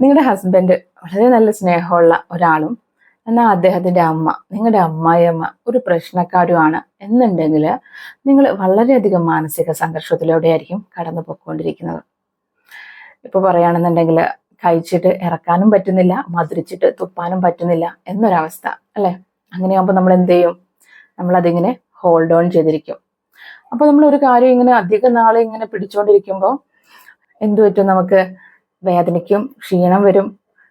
നിങ്ങളുടെ ഹസ്ബൻഡ് വളരെ നല്ല സ്നേഹമുള്ള ഒരാളും എന്നാൽ അദ്ദേഹത്തിന്റെ അമ്മ, നിങ്ങളുടെ അമ്മായിയമ്മ ഒരു പ്രശ്നക്കാരുമാണ് എന്നുണ്ടെങ്കിൽ നിങ്ങൾ വളരെയധികം മാനസിക സംഘർഷത്തിലൂടെയായിരിക്കും കടന്നു പോയിക്കൊണ്ടിരിക്കുന്നത്. ഇപ്പൊ പറയുകയാണെന്നുണ്ടെങ്കിൽ കഴിച്ചിട്ട് ഇറക്കാനും പറ്റുന്നില്ല, മധുരിച്ചിട്ട് തുപ്പാനും പറ്റുന്നില്ല എന്നൊരവസ്ഥ അല്ലെ. അങ്ങനെയാകുമ്പോൾ നമ്മൾ എന്ത് ചെയ്യും? നമ്മളതിങ്ങനെ ഹോൾഡ് ഓൺ ചെയ്തിരിക്കും. അപ്പൊ നമ്മൾ ഒരു കാര്യം ഇങ്ങനെ അധിക നാളെ ഇങ്ങനെ പിടിച്ചോണ്ടിരിക്കുമ്പോൾ എന്തു പറ്റും? നമുക്ക് വേദനയ്ക്കും ക്ഷീണം വരും.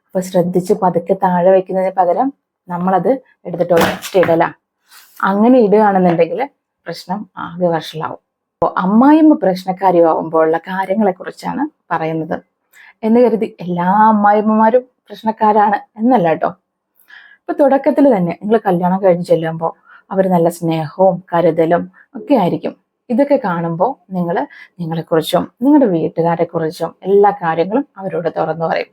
അപ്പൊ ശ്രദ്ധിച്ച് പതുക്കെ താഴെ വെക്കുന്നതിന് പകരം നമ്മളത് എടുത്തിട്ട് ഒറ്റ ഇടല. അങ്ങനെ ഇടുകയാണെന്നുണ്ടെങ്കിൽ പ്രശ്നം ആകെ വഷളാവും. അപ്പോൾ അമ്മായിമ്മ പ്രശ്നക്കാരിയാവുമ്പോൾ ഉള്ള കാര്യങ്ങളെ കുറിച്ചാണ് പറയുന്നത്. എന്ന് കരുതി എല്ലാ അമ്മായിമ്മമാരും പ്രശ്നക്കാരാണ് എന്നല്ല കേട്ടോ. ഇപ്പൊ തുടക്കത്തിൽ തന്നെ നിങ്ങൾ കല്യാണം കഴിഞ്ഞ് ചെല്ലുമ്പോൾ അവർ നല്ല സ്നേഹവും കരുതലും ഒക്കെ ആയിരിക്കും. ഇതൊക്കെ കാണുമ്പോൾ നിങ്ങളെക്കുറിച്ചും നിങ്ങളുടെ വീട്ടുകാരെ കുറിച്ചും എല്ലാ കാര്യങ്ങളും അവരോട് തുറന്നു പറയും.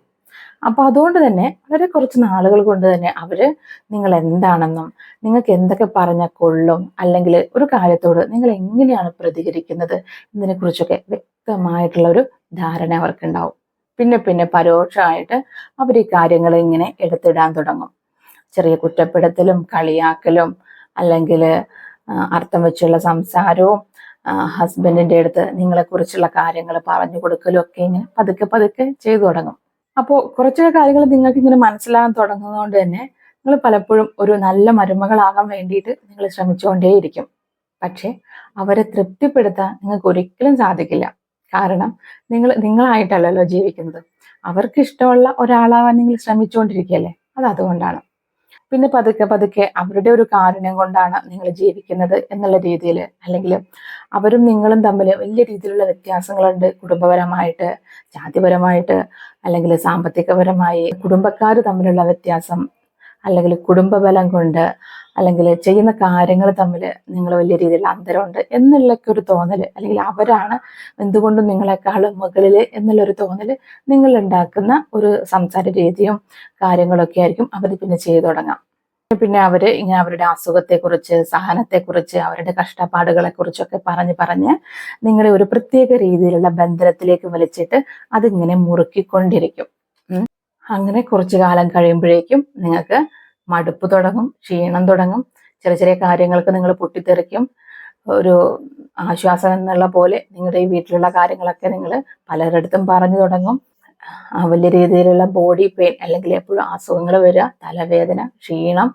അപ്പൊ അതുകൊണ്ട് തന്നെ വളരെ കുറച്ച് നാളുകൾ കൊണ്ട് തന്നെ അവര് നിങ്ങൾ എന്താണെന്നും നിങ്ങൾക്ക് എന്തൊക്കെ പറഞ്ഞാൽ കൊള്ളും, അല്ലെങ്കിൽ ഒരു കാര്യത്തോട് നിങ്ങൾ എങ്ങനെയാണ് പ്രതികരിക്കുന്നത് എന്നതിനെ കുറിച്ചൊക്കെ വ്യക്തമായിട്ടുള്ള ഒരു ധാരണ അവർക്കുണ്ടാവും. പിന്നെ പിന്നെ പരോക്ഷമായിട്ട് അവർ ഈ കാര്യങ്ങൾ ഇങ്ങനെ എടുത്തിടാൻ തുടങ്ങും. ചെറിയ കുറ്റപ്പെടുത്തലും കളിയാക്കലും അല്ലെങ്കിൽ അർത്ഥം വെച്ചുള്ള സംസാരവും ഹസ്ബൻഡിന്റെ അടുത്ത് നിങ്ങളെക്കുറിച്ചുള്ള കാര്യങ്ങൾ പറഞ്ഞു കൊടുക്കലും ഒക്കെ ഇങ്ങനെ പതുക്കെ പതുക്കെ ചെയ്തു തുടങ്ങും. അപ്പോൾ കുറച്ചൊക്കെ കാര്യങ്ങൾ നിങ്ങൾക്ക് ഇങ്ങനെ മനസ്സിലാകാൻ തുടങ്ങുന്നതുകൊണ്ട് തന്നെ നിങ്ങൾ പലപ്പോഴും ഒരു നല്ല മരുമകളാകാൻ വേണ്ടിയിട്ട് നിങ്ങൾ ശ്രമിച്ചുകൊണ്ടേയിരിക്കും. പക്ഷെ അവരെ തൃപ്തിപ്പെടുത്താൻ നിങ്ങൾക്ക് ഒരിക്കലും സാധിക്കില്ല. കാരണം നിങ്ങളായിട്ടല്ലല്ലോ ജീവിക്കുന്നത്. അവർക്ക് ഇഷ്ടമുള്ള ഒരാളാവാൻ നിങ്ങൾ ശ്രമിച്ചുകൊണ്ടിരിക്കുകയല്ലേ. അതുകൊണ്ടാണ്. പിന്നെ പതുക്കെ പതുക്കെ അവരുടെ ഒരു കാരുണ്യം കൊണ്ടാണ് നിങ്ങൾ ജീവിക്കുന്നത് എന്നുള്ള രീതിയിൽ, അല്ലെങ്കിൽ അവരും നിങ്ങളും തമ്മിൽ വലിയ രീതിയിലുള്ള വ്യത്യാസങ്ങളുണ്ട്. കുടുംബപരമായിട്ട്, ജാതിപരമായിട്ട്, അല്ലെങ്കിൽ സാമ്പത്തികപരമായി കുടുംബക്കാർ തമ്മിലുള്ള വ്യത്യാസം, അല്ലെങ്കിൽ കുടുംബബലം കൊണ്ട്, അല്ലെങ്കിൽ ചെയ്യുന്ന കാര്യങ്ങൾ തമ്മിൽ നിങ്ങൾ വലിയ രീതിയിലുള്ള അന്തരമുണ്ട് എന്നുള്ളൊക്കെ ഒരു തോന്നല്, അല്ലെങ്കിൽ അവരാണ് എന്തുകൊണ്ടും നിങ്ങളെക്കാളും മുകളിൽ എന്നുള്ളൊരു തോന്നല് നിങ്ങൾ ഉണ്ടാക്കുന്ന ഒരു സംസാര രീതിയും കാര്യങ്ങളൊക്കെ ആയിരിക്കും അവർ പിന്നെ ചെയ്തു തുടങ്ങാം. പിന്നെ അവര് ഇങ്ങനെ അവരുടെ അസുഖത്തെക്കുറിച്ച്, സഹനത്തെക്കുറിച്ച്, അവരുടെ കഷ്ടപ്പാടുകളെ കുറിച്ചൊക്കെ പറഞ്ഞ് നിങ്ങളെ ഒരു പ്രത്യേക രീതിയിലുള്ള ബന്ധനത്തിലേക്ക് വലിച്ചിട്ട് അതിങ്ങനെ മുറുക്കിക്കൊണ്ടിരിക്കും. അങ്ങനെ കുറച്ചു കാലം കഴിയുമ്പോഴേക്കും നിങ്ങൾക്ക് മടുപ്പ് തുടങ്ങും, ക്ഷീണം തുടങ്ങും. ചെറിയ ചെറിയ കാര്യങ്ങൾക്ക് നിങ്ങൾ പൊട്ടിത്തെറിക്കും. ഒരു ആശ്വാസം എന്നുള്ള പോലെ നിങ്ങളുടെ ഈ വീട്ടിലുള്ള കാര്യങ്ങളൊക്കെ നിങ്ങൾ പലരിടത്തും പറഞ്ഞു തുടങ്ങും. വലിയ രീതിയിലുള്ള ബോഡി പെയിൻ, അല്ലെങ്കിൽ എപ്പോഴും അസുഖങ്ങൾ വരിക, തലവേദന, ക്ഷീണം,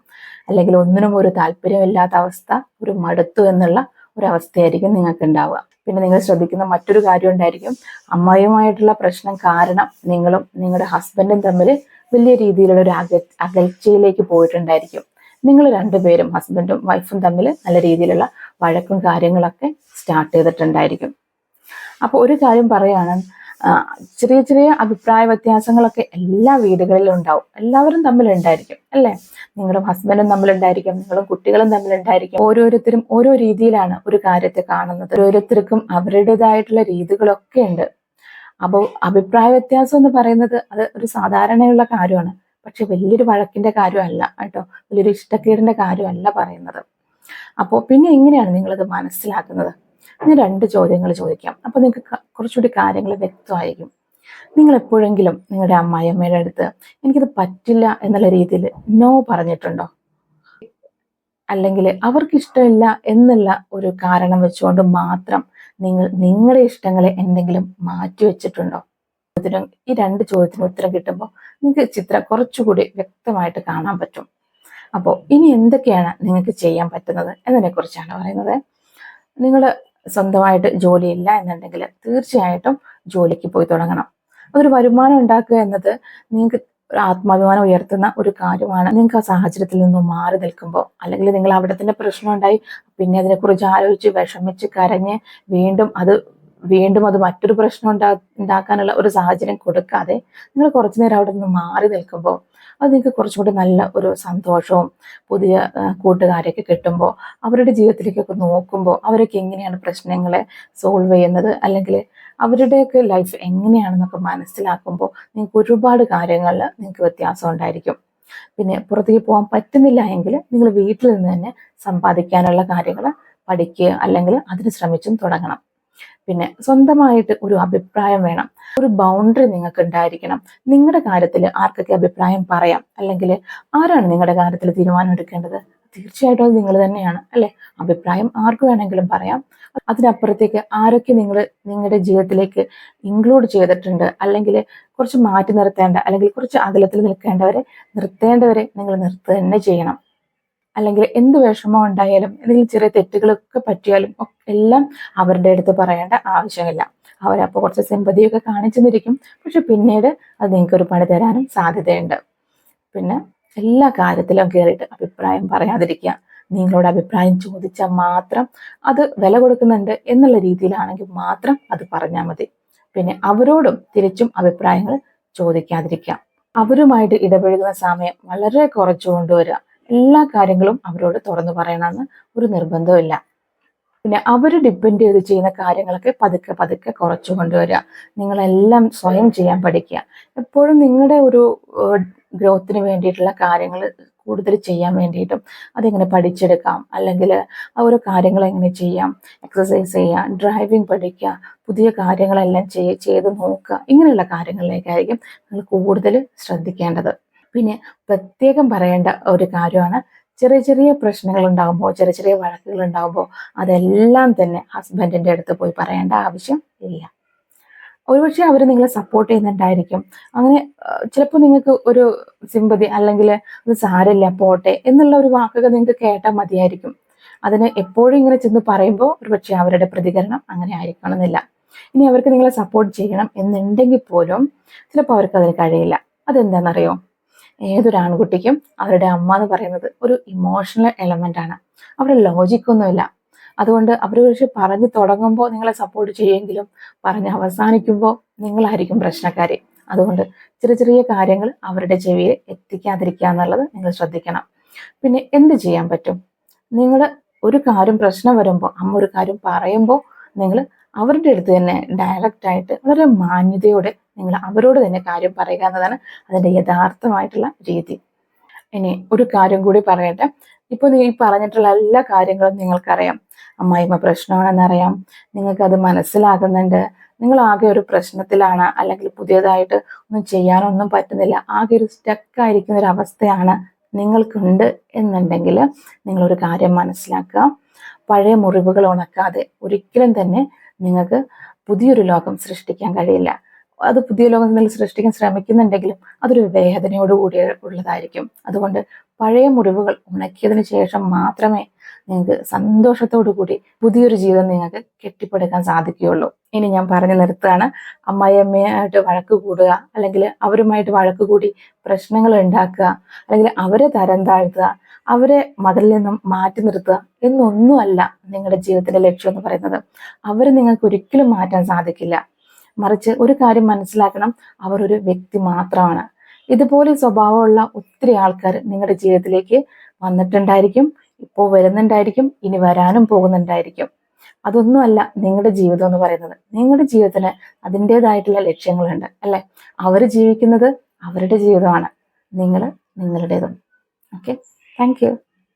അല്ലെങ്കിൽ ഒന്നിനും ഒരു താല്പര്യമില്ലാത്ത അവസ്ഥ, ഒരു മടുത്തു എന്നുള്ള ഒരു അവസ്ഥയായിരിക്കും നിങ്ങൾക്ക് ഉണ്ടാവുക. പിന്നെ നിങ്ങൾ ശ്രദ്ധിക്കുന്ന മറ്റൊരു കാര്യം ഉണ്ടായിരിക്കും. അമ്മായിയുമായിട്ടുള്ള പ്രശ്നം കാരണം നിങ്ങളും നിങ്ങളുടെ ഹസ്ബൻഡും തമ്മിൽ വലിയ രീതിയിലുള്ള ഒരു അകൽച്ചയിലേക്ക് പോയിട്ടുണ്ടായിരിക്കും. നിങ്ങൾ രണ്ടുപേരും, ഹസ്ബൻഡും വൈഫും തമ്മിൽ നല്ല രീതിയിലുള്ള വഴക്കും കാര്യങ്ങളൊക്കെ സ്റ്റാർട്ട് ചെയ്തിട്ടുണ്ടായിരിക്കും. അപ്പോൾ ഒരു കാര്യം പറയാണ്, ചെറിയ ചെറിയ അഭിപ്രായ വ്യത്യാസങ്ങളൊക്കെ എല്ലാ വീടുകളിലും ഉണ്ടാവും. എല്ലാവരും തമ്മിലുണ്ടായിരിക്കും അല്ലേ. നിങ്ങളും ഹസ്ബൻഡും തമ്മിലുണ്ടായിരിക്കും, നിങ്ങളും കുട്ടികളും തമ്മിലുണ്ടായിരിക്കും. ഓരോരുത്തരും ഓരോ രീതിയിലാണ് ഒരു കാര്യത്തെ കാണുന്നത്. ഓരോരുത്തർക്കും അവരുടേതായിട്ടുള്ള രീതികളൊക്കെ ഉണ്ട്. അപ്പോൾ അഭിപ്രായ വ്യത്യാസം എന്ന് പറയുന്നത് അത് ഒരു സാധാരണയുള്ള കാര്യമാണ്. പക്ഷെ വലിയൊരു വഴക്കിന്റെ കാര്യമല്ല കേട്ടോ, വലിയൊരു ഇഷ്ടക്കേടിന്റെ കാര്യമല്ല പറയുന്നത്. അപ്പോൾ പിന്നെ എങ്ങനെയാണ് നിങ്ങളത് മനസ്സിലാക്കുന്നത്? ഞാൻ 2 ചോദ്യങ്ങൾ ചോദിക്കാം. അപ്പൊ നിങ്ങൾക്ക് കുറച്ചുകൂടി കാര്യങ്ങൾ വ്യക്തമായിരിക്കും. നിങ്ങൾ എപ്പോഴെങ്കിലും നിങ്ങളുടെ അമ്മായിയമ്മയുടെ അടുത്ത് എനിക്കിത് പറ്റില്ല എന്നുള്ള രീതിയിൽ നോ പറഞ്ഞിട്ടുണ്ടോ? അല്ലെങ്കിൽ അവർക്ക് ഇഷ്ടമില്ല എന്നുള്ള ഒരു കാരണം വെച്ചുകൊണ്ട് മാത്രം നിങ്ങളുടെ ഇഷ്ടങ്ങളെ എന്തെങ്കിലും മാറ്റി വെച്ചിട്ടുണ്ടോ? ഈ 2 ചോദ്യത്തിന് ഉത്തരം കിട്ടുമ്പോൾ നിങ്ങൾക്ക് ചിത്രം കുറച്ചുകൂടി വ്യക്തമായിട്ട് കാണാൻ പറ്റും. അപ്പോൾ ഇനി എന്തൊക്കെയാണ് നിങ്ങൾക്ക് ചെയ്യാൻ പറ്റുന്നത് എന്നതിനെ കുറിച്ചാണ് പറയുന്നത്. നിങ്ങൾ സ്വന്തമായിട്ട് ജോലിയില്ല എന്നുണ്ടെങ്കിൽ തീർച്ചയായിട്ടും ജോലിക്ക് പോയി തുടങ്ങണം. അതൊരു വരുമാനം ഉണ്ടാക്കുക എന്നത് നിങ്ങൾക്ക് ഒരു ആത്മാഭിമാനം ഉയർത്തുന്ന ഒരു കാര്യമാണ്. നിങ്ങൾക്ക് ആ സാഹചര്യത്തിൽ നിന്നും മാറി നിൽക്കുമ്പോൾ, അല്ലെങ്കിൽ നിങ്ങൾ അവിടെ തന്നെ പ്രശ്നം ഉണ്ടായി പിന്നെ അതിനെക്കുറിച്ച് ആലോചിച്ച് വിഷമിച്ച് കരഞ്ഞ് വീണ്ടും അത് മറ്റൊരു പ്രശ്നം ഉണ്ടാക്കാനുള്ള ഒരു സാഹചര്യം കൊടുക്കാതെ നിങ്ങൾ കുറച്ചു നേരം അവിടെ നിന്ന് മാറി നിൽക്കുമ്പോൾ അത് നിങ്ങൾക്ക് കുറച്ചും കൂടി നല്ല ഒരു സന്തോഷവും, പുതിയ കൂട്ടുകാരെയൊക്കെ കിട്ടുമ്പോൾ അവരുടെ ജീവിതത്തിലേക്കൊക്കെ നോക്കുമ്പോൾ അവരൊക്കെ എങ്ങനെയാണ് പ്രശ്നങ്ങളെ സോൾവ് ചെയ്യുന്നത്, അല്ലെങ്കിൽ അവരുടെയൊക്കെ ലൈഫ് എങ്ങനെയാണെന്നൊക്കെ മനസ്സിലാക്കുമ്പോൾ നിങ്ങൾക്ക് ഒരുപാട് കാര്യങ്ങളിൽ നിങ്ങൾക്ക് വ്യത്യാസം ഉണ്ടായിരിക്കും. പിന്നെ പുറത്തേക്ക് പോകാൻ പറ്റുന്നില്ല എങ്കിൽ നിങ്ങൾ വീട്ടിൽ നിന്ന് തന്നെ സമ്പാദിക്കാനുള്ള കാര്യങ്ങൾ പഠിക്കുക, അല്ലെങ്കിൽ അതിന് ശ്രമിച്ചും തുടങ്ങണം. പിന്നെ സ്വന്തമായിട്ട് ഒരു അഭിപ്രായം വേണം. ഒരു ബൗണ്ടറി നിങ്ങൾക്ക് ഉണ്ടായിരിക്കണം. നിങ്ങളുടെ കാര്യത്തിൽ ആർക്കൊക്കെ അഭിപ്രായം പറയാം, അല്ലെങ്കിൽ ആരാണ് നിങ്ങളുടെ കാര്യത്തിൽ തീരുമാനം എടുക്കേണ്ടത്? തീർച്ചയായിട്ടും അത് നിങ്ങൾ തന്നെയാണ്, അല്ലെ? അഭിപ്രായം ആർക്ക് വേണമെങ്കിലും പറയാം. അതിനപ്പുറത്തേക്ക് ആരൊക്കെ നിങ്ങളുടെ ജീവിതത്തിലേക്ക് ഇൻക്ലൂഡ് ചെയ്തിട്ടുണ്ട്, അല്ലെങ്കിൽ കുറച്ച് മാറ്റി നിർത്തേണ്ട, അല്ലെങ്കിൽ കുറച്ച് അകലത്തിൽ നിർത്തേണ്ടവരെ നിങ്ങൾ നിർത്തുക തന്നെ ചെയ്യണം. അല്ലെങ്കിൽ എന്ത് വിഷമം ഉണ്ടായാലും, എന്തെങ്കിലും ചെറിയ തെറ്റുകളൊക്കെ പറ്റിയാലും എല്ലാം അവരുടെ അടുത്ത് പറയേണ്ട ആവശ്യമില്ല. അവരപ്പോൾ കുറച്ച് സിമ്പതിയൊക്കെ കാണിച്ചെന്നിരിക്കും, പക്ഷെ പിന്നീട് അത് നിങ്ങൾക്ക് ഒരു പണി തരാനും സാധ്യതയുണ്ട്. പിന്നെ എല്ലാ കാര്യത്തിലും കയറിയിട്ട് അഭിപ്രായം പറയാതിരിക്കുക. നിങ്ങളോട് അഭിപ്രായം ചോദിച്ചാൽ മാത്രം, അത് വില കൊടുക്കുന്നുണ്ട് എന്നുള്ള രീതിയിലാണെങ്കിൽ മാത്രം അത് പറഞ്ഞാൽ മതി. പിന്നെ അവരോടും തിരിച്ചും അഭിപ്രായങ്ങൾ ചോദിക്കാതിരിക്കുക. അവരുമായിട്ട് ഇടപഴകുന്ന സമയം വളരെ കുറച്ചു കൊണ്ടുവരിക. എല്ലാ കാര്യങ്ങളും അവരോട് തുറന്നു പറയണമെന്ന് ഒരു നിർബന്ധമില്ല. പിന്നെ അവർ ഡിപ്പെൻഡ് ചെയ്ത് ചെയ്യുന്ന കാര്യങ്ങളൊക്കെ പതുക്കെ പതുക്കെ കുറച്ചു കൊണ്ടുവരിക. നിങ്ങളെല്ലാം സ്വയം ചെയ്യാൻ പഠിക്കുക. എപ്പോഴും നിങ്ങളുടെ ഒരു ഗ്രോത്തിന് വേണ്ടിയിട്ടുള്ള കാര്യങ്ങൾ കൂടുതൽ ചെയ്യാൻ വേണ്ടിയിട്ടും അതെങ്ങനെ പഠിച്ചെടുക്കാം, അല്ലെങ്കിൽ ഓരോ കാര്യങ്ങൾ എങ്ങനെ ചെയ്യാം, എക്സസൈസ് ചെയ്യുക, ഡ്രൈവിംഗ് പഠിക്കുക, പുതിയ കാര്യങ്ങളെല്ലാം ചെയ്ത് നോക്കുക, ഇങ്ങനെയുള്ള കാര്യങ്ങളിലേക്കായിരിക്കും നിങ്ങൾ കൂടുതൽ ശ്രദ്ധിക്കേണ്ടത്. പിന്നെ പ്രത്യേകം പറയേണ്ട ഒരു കാര്യമാണ്, ചെറിയ ചെറിയ പ്രശ്നങ്ങൾ ഉണ്ടാകുമ്പോൾ, ചെറിയ ചെറിയ വഴക്കുകൾ ഉണ്ടാകുമ്പോൾ അതെല്ലാം തന്നെ ഹസ്ബൻഡിൻ്റെ അടുത്ത് പോയി പറയേണ്ട ആവശ്യം ഇല്ല. ഒരുപക്ഷെ അവർ നിങ്ങളെ സപ്പോർട്ട് ചെയ്യുന്നുണ്ടായിരിക്കും. അങ്ങനെ ചിലപ്പോൾ നിങ്ങൾക്ക് ഒരു സിമ്പതി, അല്ലെങ്കിൽ അത് സാരമില്ല പോട്ടെ എന്നുള്ള ഒരു വാക്കുകൾ നിങ്ങൾക്ക് കേട്ടാൽ മതിയായിരിക്കും. അതിന് എപ്പോഴും ഇങ്ങനെ ചെന്ന് പറയുമ്പോൾ ഒരുപക്ഷെ അവരുടെ പ്രതികരണം അങ്ങനെ ആയിരിക്കണമെന്നില്ല. ഇനി അവർക്ക് നിങ്ങളെ സപ്പോർട്ട് ചെയ്യണം എന്നുണ്ടെങ്കിൽ പോലും ചിലപ്പോൾ അവർക്ക് അതിന് കഴിയില്ല. അതെന്താണെന്നറിയോ? ഏതൊരു ആൺകുട്ടിക്കും അവരുടെ അമ്മ എന്ന് പറയുന്നത് ഒരു ഇമോഷണൽ എലമെന്റ് ആണ്. അവിടെ ലോജിക്കൊന്നുമില്ല. അതുകൊണ്ട് അവർ പക്ഷെ പറഞ്ഞു തുടങ്ങുമ്പോൾ നിങ്ങളെ സപ്പോർട്ട് ചെയ്യുമെങ്കിലും പറഞ്ഞ് അവസാനിക്കുമ്പോൾ നിങ്ങളായിരിക്കും പ്രശ്നക്കാരി. അതുകൊണ്ട് ചെറിയ ചെറിയ കാര്യങ്ങൾ അവരുടെ ചെവിയിൽ എത്തിക്കാതിരിക്കുക എന്നുള്ളത് നിങ്ങൾ ശ്രദ്ധിക്കണം. പിന്നെ എന്ത് ചെയ്യാൻ പറ്റും? നിങ്ങൾ ഒരു കാര്യം പ്രശ്നം വരുമ്പോൾ, അമ്മ ഒരു കാര്യം പറയുമ്പോൾ നിങ്ങൾ അവരുടെ അടുത്ത് തന്നെ ഡയറക്റ്റ് ആയിട്ട് വളരെ മാന്യതയോടെ നിങ്ങൾ അവരോട് തന്നെ കാര്യം പറയുക എന്നതാണ് അതിൻ്റെ യഥാർത്ഥമായിട്ടുള്ള രീതി. ഇനി ഒരു കാര്യം കൂടി പറയട്ടെ. ഇപ്പൊ നീ പറഞ്ഞിട്ടുള്ള എല്ലാ കാര്യങ്ങളും നിങ്ങൾക്കറിയാം. അമ്മായിമ്മ പ്രശ്നമാണെന്നറിയാം, നിങ്ങൾക്കത് മനസ്സിലാകുന്നുണ്ട്. നിങ്ങൾ ആകെ ഒരു പ്രശ്നത്തിലാണ്, അല്ലെങ്കിൽ പുതിയതായിട്ട് ഒന്നും ചെയ്യാനൊന്നും പറ്റുന്നില്ല, ആകെ ഒരു സ്റ്റക്കായിരിക്കുന്ന ഒരു അവസ്ഥയാണ് നിങ്ങൾക്കുണ്ട് എന്നുണ്ടെങ്കിൽ നിങ്ങളൊരു കാര്യം മനസ്സിലാക്കുക. പഴയ മുറിവുകൾ ഉണക്കാതെ ഒരിക്കലും തന്നെ നിങ്ങൾക്ക് പുതിയൊരു ലോകം സൃഷ്ടിക്കാൻ കഴിയില്ല. അത് പുതിയ ലോകം നിങ്ങൾ സൃഷ്ടിക്കാൻ ശ്രമിക്കുന്നുണ്ടെങ്കിലും അതൊരു വേദനയോട് കൂടി ഉള്ളതായിരിക്കും. അതുകൊണ്ട് പഴയ മുറിവുകൾ ഉണക്കിയതിന് ശേഷം മാത്രമേ നിങ്ങൾക്ക് സന്തോഷത്തോടു കൂടി പുതിയൊരു ജീവിതം നിങ്ങൾക്ക് കെട്ടിപ്പടുക്കാൻ സാധിക്കുകയുള്ളൂ. ഇനി ഞാൻ പറഞ്ഞു നിർത്തുകയാണ്. അമ്മായിയമ്മയായിട്ട് വഴക്ക് കൂടുക, അല്ലെങ്കിൽ അവരുമായിട്ട് വഴക്ക് കൂടി പ്രശ്നങ്ങൾ ഉണ്ടാക്കുക, അല്ലെങ്കിൽ അവരെ തരം താഴ്ത്തുക, അവരെ മതിലിൽ നിന്നും മാറ്റി നിർത്തുക എന്നൊന്നുമല്ല നിങ്ങളുടെ ജീവിതത്തിന്റെ ലക്ഷ്യം എന്ന് പറയുന്നത്. അവരെ നിങ്ങൾക്ക് ഒരിക്കലും മാറ്റാൻ സാധിക്കില്ല. മറിച്ച് ഒരു കാര്യം മനസ്സിലാക്കണം, അവർ ഒരു വ്യക്തി മാത്രമാണ്. ഇതുപോലെ സ്വഭാവമുള്ള ഒത്തിരി ആൾക്കാർ നിങ്ങളുടെ ജീവിതത്തിലേക്ക് വന്നിട്ടുണ്ടായിരിക്കും, ഇപ്പോൾ വരുന്നുണ്ടായിരിക്കും, ഇനി വരാനും പോകുന്നുണ്ടായിരിക്കും. അതൊന്നുമല്ല നിങ്ങളുടെ ജീവിതം എന്ന് പറയുന്നത്. നിങ്ങളുടെ ജീവിതത്തിന് അതിൻ്റെതായിട്ടുള്ള ലക്ഷ്യങ്ങളുണ്ട്, അല്ലെ? അവർ ജീവിക്കുന്നത് അവരുടെ ജീവിതമാണ്, നിങ്ങൾ നിങ്ങളുടേതും. Okay, thank you.